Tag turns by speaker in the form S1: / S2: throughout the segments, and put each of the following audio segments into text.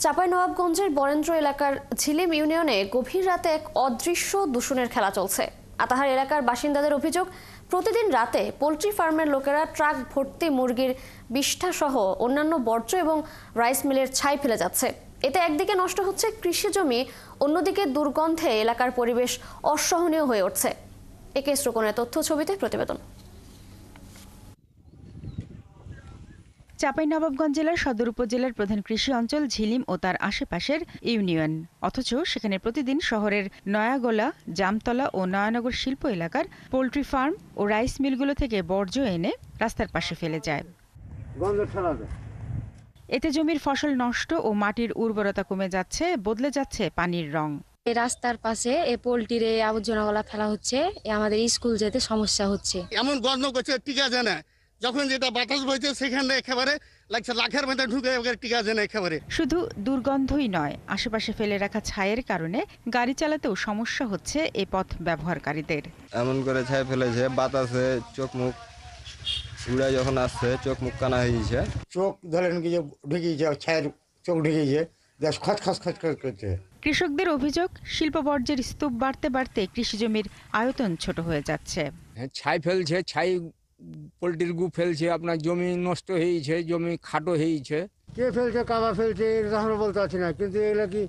S1: চাঁপাইনবাবগঞ্জের বরেন্দ্র এলাকার ঝিলিম ইউনিয়নে গভীর রাতে এক অদৃশ্য দূষণের খেলা চলছে। আতাহার এলাকার বাসিন্দাদের অভিযোগ, প্রতিদিন রাতে পোল্ট্রি ফার্মের লোকেরা ট্রাক ভর্তি মুরগির বিষ্ঠা সহ অন্যান্য বর্জ্য এবং রাইস মিলের ছাই ফেলে যাচ্ছে। এতে একদিকে নষ্ট হচ্ছে কৃষি জমি, অন্যদিকে দুর্গন্ধে এলাকার পরিবেশ অসহনীয় হয়ে উঠছে। একে শ্রোকনের তথ্য ছবিতে প্রতিবেদন।
S2: চাঁপাইনবাবগঞ্জ জেলার সদর উপজেলার প্রধান কৃষি অঞ্চল ঝিলিম ও তার আশেপাশের ইউনিয়ন, অথচ সেখানে প্রতিদিন শহরের নয়াগোলা, জামতলা ও নয়ানগর শিল্প এলাকার পোল্ট্রি ফার্ম ও রাইস মিলগুলো থেকে বর্জ্য এনে রাস্তার পাশে ফেলে যায়। এতে জমির ফসল নষ্ট ও মাটির উর্বরতা কমে যাচ্ছে, বদলে যাচ্ছে পানির রং।
S3: এই রাস্তার পাশে এই পোল্ট্রির আবর্জনাগুলো ফেলা হচ্ছে, আমাদের স্কুল যেতে সমস্যা হচ্ছে।
S4: এমন গন্ধ করছে টিকা যায় না, যখন যেটা বাতাস বইছে সেখানে একেবারে লাগছে লাখের মধ্যে ঢুকে টিকা যায় না একেবারে।
S2: শুধু দুর্গন্ধই নয়, আশেপাশে ফেলে রাখা ছাইয়ের কারণে গাড়ি চালাতেও সমস্যা হচ্ছে এই পথ ব্যবহারকারীদের।
S5: এমন করে ছাই ফেলেছে, বাতাসে চোখ মুখ উড়ে যখন আসছে চোখ মুখ কানা হয়ে গেছে।
S6: চোখ ধরেন কি যে ঢুকিয়েছে, ছায়ের চোখ ঢুকিয়েছে, খচ করছে।
S2: কৃষকদের অভিযোগ, শিল্প বর্জ্যের স্তূপ বাড়তে বাড়তে কৃষি জমির আয়তন ছোট হয়ে যাচ্ছে।
S7: ছাই ফেলছে, ছাই পোলট্রির গু ফেলছে, আপনার জমি নষ্ট হয়েছে, জমি খাটো হয়েছে।
S6: কে ফেলছে, কাবা ফেলছে এটা আমরা বলতে পারছি না, কিন্তু এগুলো কি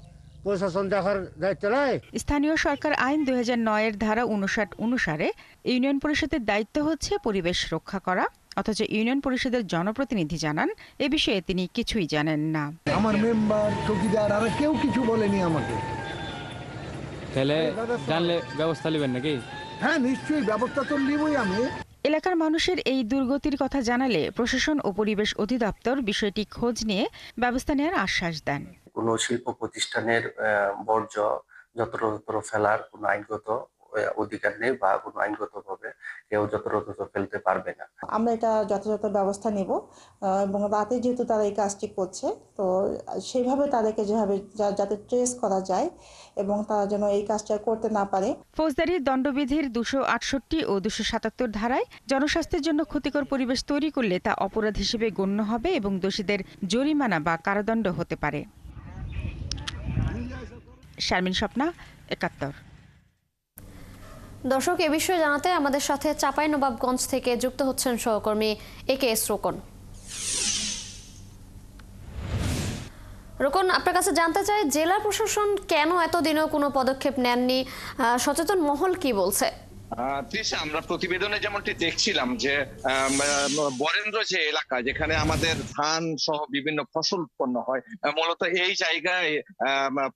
S6: প্রশাসন দেখার দায়িত্ব নয়?
S2: স্থানীয় সরকার আইন 2009 এর ধারা 59 অনুসারে ইউনিয়ন পরিষদের দায়িত্ব হচ্ছে পরিবেশ রক্ষা করা, অথচ ইউনিয়ন পরিষদের জনপ্রতিনিধি জানান এ বিষয়ে তিনি কিছুই জানেন না।
S8: আমার মেম্বার, চৌকিদার আর কেউ কিছু বলেনি আমাকে।
S9: তাহলে জানলে ব্যবস্থা নেবেন নাকি?
S8: হ্যাঁ, নিশ্চয়ই ব্যবস্থা তো নিবই আমি।
S2: এলাকার মানুষের এই দুর্গতির কথা জানালে প্রশাসন ও পরিবেশ অধিদপ্তর বিষয়টি খোঁজ নিয়ে ব্যবস্থা নেওয়ার আশ্বাস দেন।
S10: কোনো শিল্প প্রতিষ্ঠানের বর্জ্য যত্রতত্র ফেলার কোনো আইনগত অধিকার নেই বা কোনো আইনগতভাবে কেউ যত্রতত্র ফেলতে পারবে না।
S11: আমরা এটা যথাযথ ব্যবস্থা নেব এবং রাতে যেহেতু তারা এই কাজটি করছে, তো সেইভাবে তাদেরকে যাতে ট্রেস করা যায় এবং তারা যেন এই কাজটা করতে না পারে।
S2: ফৌজদারি দণ্ডবিধির 268 ও 277 ধারায় জনস্বাস্থ্যের জন্য ক্ষতিকর পরিবেশ তৈরি করলে তা অপরাধ হিসেবে গণ্য হবে এবং দোষীদের জরিমানা বা কারাদণ্ড হতে পারে। শারমিন স্বপ্না, 71।
S1: দর্শক, এ বিষয়ে জানাতে আমাদের সাথে চাঁপাইনবাবগঞ্জ থেকে যুক্ত হচ্ছেন সহকর্মী একে রোকন। রোকন, আপনার কাছে জানতে চাই, জেলা প্রশাসন কেন এতদিনও কোনো পদক্ষেপ নেননি? সচেতন মহল কি বলছে?
S12: তৃষা, আমরা প্রতিবেদনে যেমনটি দেখছিলাম যে বরেন্দ্র যে এলাকা, যেখানে আমাদের ধান সহ বিভিন্ন ফসল উৎপন্ন হয়, মূলত এই জায়গায়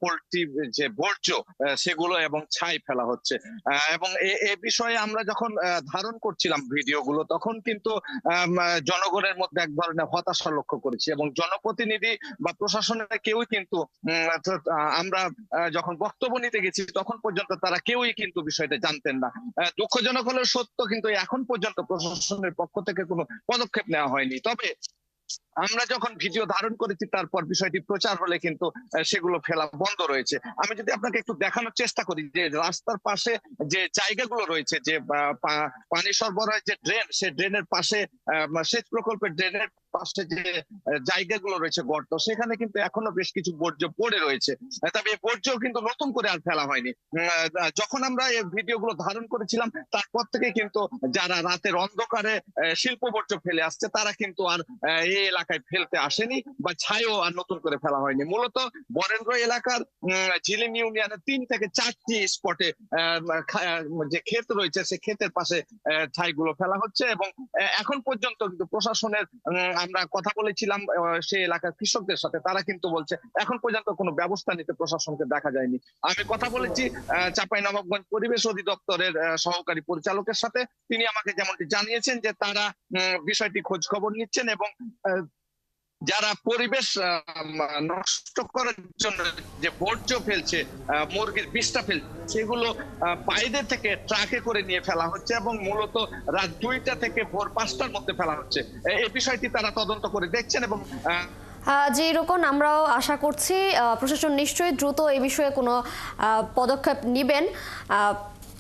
S12: পোল্ট্রি যে বর্জ্য সেগুলো এবং ছাই ফেলা হচ্ছে। এবং এ বিষয়ে আমরা যখন ধারণ করছিলাম ভিডিওগুলো, তখন কিন্তু জনগণের মধ্যে এক ধরনের হতাশা লক্ষ্য করেছি এবং জনপ্রতিনিধি বা প্রশাসনের কেউই কিন্তু, আমরা যখন বক্তব্য নিতে গেছি তখন পর্যন্ত তারা কেউই কিন্তু বিষয়টা জানতেন না। দুঃখজনক হলেও সত্য, কিন্তু এখন পর্যন্ত প্রশাসনের পক্ষ থেকে কোনো পদক্ষেপ নেওয়া হয়নি। তবে আমরা যখন ভিডিও ধারণ করেছি তারপর বিষয়টি প্রচার হলে কিন্তু সেগুলো ফেলা বন্ধ রয়েছে। আমি যদি আপনাকে একটু দেখানোর চেষ্টা করি যে রাস্তার পাশে যে জায়গাগুলো রয়েছে, যে পানি সরবরাহের যে ড্রেন, সে ড্রেনের পাশে, সেচ প্রকল্পের ড্রেনের পাশে যে জায়গাগুলো রয়েছে গর্ত, সেখানে কিন্তু এখনো বেশ কিছু বর্জ্য পড়ে রয়েছে। তবে এই বর্জ্য কিন্তু নতুন করে আর ফেলা হয়নি। যখন আমরা এই ভিডিওগুলো ধারণ করেছিলাম তারপর থেকে কিন্তু যারা রাতের অন্ধকারে শিল্প বর্জ্য ফেলে আসছে তারা কিন্তু আর এই এলাকায় ফেলতে আসেনি বা ছাইও আর নতুন করে ফেলা হয়নি। মূলত বরেন্দ্র এলাকার ঝিলিম ইউনিয়নের 3 থেকে 4টি স্পটে যে ক্ষেত রয়েছে, সে ক্ষেতের পাশে ছাইগুলো ফেলা হচ্ছে এবং এখন পর্যন্ত কিন্তু প্রশাসনের, আমরা কথা বলেছিলাম সেই এলাকার কৃষকদের সাথে, তারা কিন্তু বলছে এখন পর্যন্ত কোনো ব্যবস্থা নিতে প্রশাসনকে দেখা যায়নি। আমি কথা বলেছি চাঁপাইনবাবগঞ্জ পরিবেশ অধিদপ্তরের সহকারী পরিচালকের সাথে, তিনি আমাকে যেমনটি জানিয়েছেন যে তারা বিষয়টি খোঁজ খবর নিচ্ছেন এবং যারা পরিবেশ নষ্ট করার জন্য যে বর্জ্য ফেলছে, মুরগির বিষ্ঠা ফেলছে, সেগুলো বাইরে থেকে ট্রাকে করে নিয়ে ফেলা হচ্ছে এবং মূলত রাত 2টা থেকে ভোর 5টার মধ্যে ফেলা হচ্ছে। এই বিষয়টি তারা তদন্ত করে দেখছেন এবং
S1: জি রোকন, আমরাও আশা করছি প্রশাসন নিশ্চয়ই দ্রুত এই বিষয়ে কোনো পদক্ষেপ নেবেন।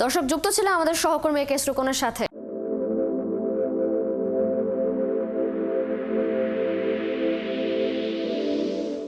S1: দর্শক, যুক্ত ছিলেন আমাদের সহকর্মী একে রোকনের সাথে।